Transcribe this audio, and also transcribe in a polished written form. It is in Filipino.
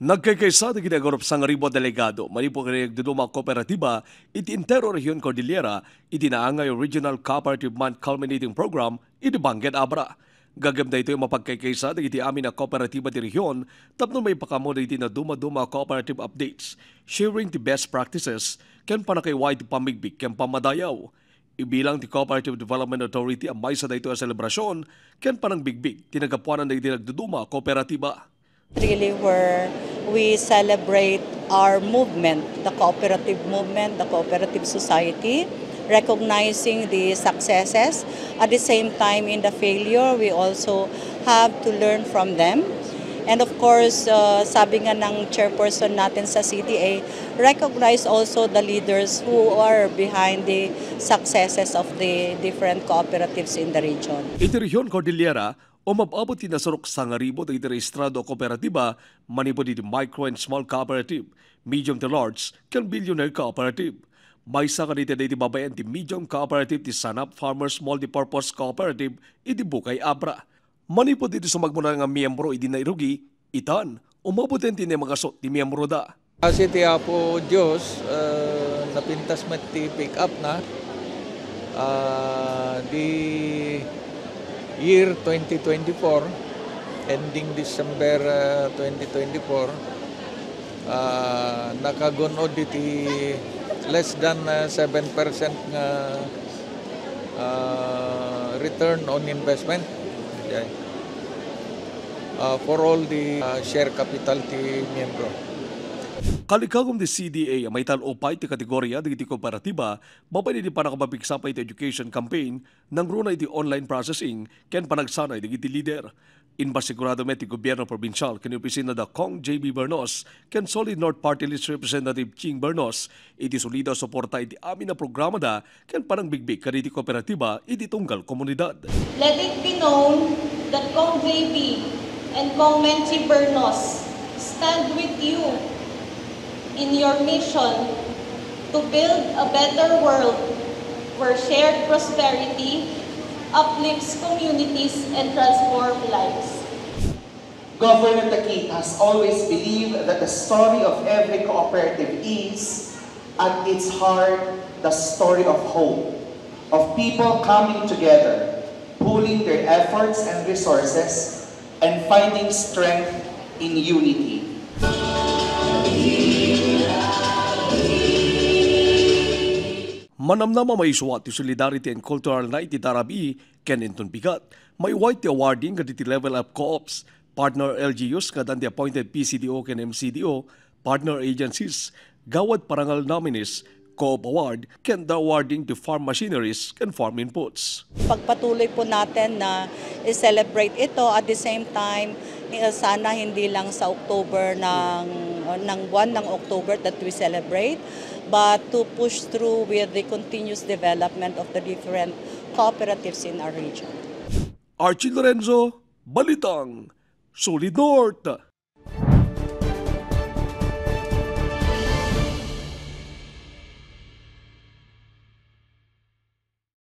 Nagkaysa na ginagarup sa ngaribo delegado, manipo kaya nagduduma kooperatiba, iti Intero Region Cordillera, iti naangay Regional Cooperative Month Culminating Program, iti Bangged Abra. Gagam na ito yung mapagkaysa na iti amin na kooperatiba di region, tapno may pakamo na iti na duma-duma cooperative updates, sharing the best practices, ken panakayway ti pamigbig ken pamadayaw. Ibilang ti Cooperative Development Authority ang may sa dito ang selebrasyon, ken panang bigbig, tinagapuanan na iti nagduduma kooperatiba. Really where we celebrate our movement, the cooperative society, recognizing the successes. At the same time, in the failure, we also have to learn from them. And of course, sabi nga ng chairperson natin sa CTA, recognize also the leaders who are behind the successes of the different cooperatives in the region. Iti Region Cordillera, o mapabot tinasarok sa ngaribo ng rehistrado kooperatiba, manipod iti micro and small cooperative, medium to large, ken billionaire cooperative. May sa kanita na iti babayan ti medium cooperative ti Sanap Farmers Multipurpose Cooperative iti Bukay Abra. Manipod iti sumagmuna nga miyembro iti nairugi, itan, umabutin ti mga sot ti miyembro da. Kasi ti Apo Diyos, napintas met ti pick up na, di year 2024, ending December 2024, nakagunod iti less than 7% nga return on investment for all the share capital ti miyembro. Kalikagom di CDA may talopay ti kategorya di iti kooperatiba, babay di panakapapiksa pa iti education campaign, nang runa iti online processing, ken panagsanay di iti leader. Inbasigurado met ti gobyerno probinsyal, ken opisina da Kong J.B. Bernos, ken Solid North Party List Representative Ching Bernos, iti solida suporta iti amin na programa da, ken panang bigbig kan iti kooperatiba, iti tunggal komunidad. Let it be known that Kong J.B. and Kong Menchi Bernos stand with you in your mission to build a better world where shared prosperity uplifts communities and transforms lives. Governor Takit has always believed that the story of every cooperative is, at its heart, the story of hope, of people coming together, pooling their efforts and resources, and finding strength in unity. Manamnama may suwat ti Solidarity and Cultural Night ti Tarabi, ken inton bigat. May white ti awarding kad iti level up co-ops, partner LGUs kad the appointed PCDO ken MCDO, partner agencies, gawad parangal nominees, co-op award, ken the awarding to farm machineries ken farm inputs. Pagpatuloy po natin na i-celebrate ito at the same time, sana hindi lang sa October ng buwan ng October that we celebrate, but to push through with the continuous development of the different cooperatives in our region. Archie Lorenzo, Balitang, Solid North.